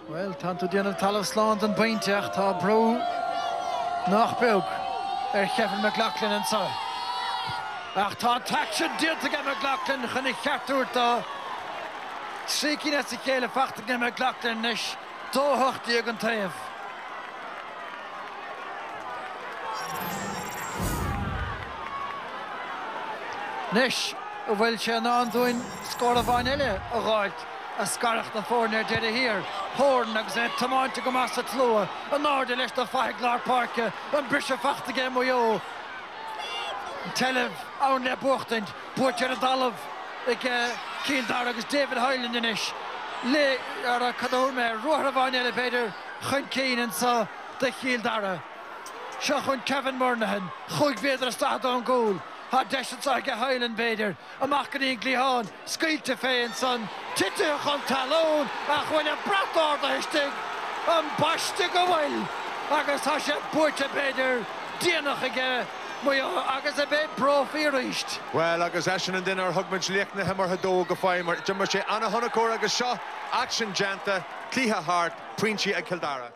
Well, tanto déanamh talamh slán an bainteach tá brú nach beag Kevin McLaughlin an sa. Ach tá taction díontach McLaughlin chun cheartúirtá. Srícíne sa chéile feachtaigh McLaughlin nis dóthachtaí ag an taobh. Nis, bhfuil sé ná an dúin scór a bhain eile a gháilt a scarach na fórne deire hir. Horn agus é tamáinte go mas a tlua, an náde leis na feighlár parke, an brise feachtaigh mo. Telef awn le buachtaint, buairt ar a dalamh ag Cíldar agus David Hyland inis. Le ar a cadúr me ruair a bhain eile beidir chun cían sa de Cíldara. Seo chun Kevin Murnahan, chuig beidir a stad an gúl. Ha deisian sa ag Hyland beidir, amach gan íon glíhán, scuilte féin san, titúch an talón, a chuin a bratáir a histig, an baiste go bhfuil, agus ha sé buairt a beidir, díanach ag agus a bit Brophy ríist. Well, agus eisian an din ar thugmaid léicna himar hadó go fáim, mar sé anna honacóir agus seo, action janta, clíthe hart, pointí ag Kildara.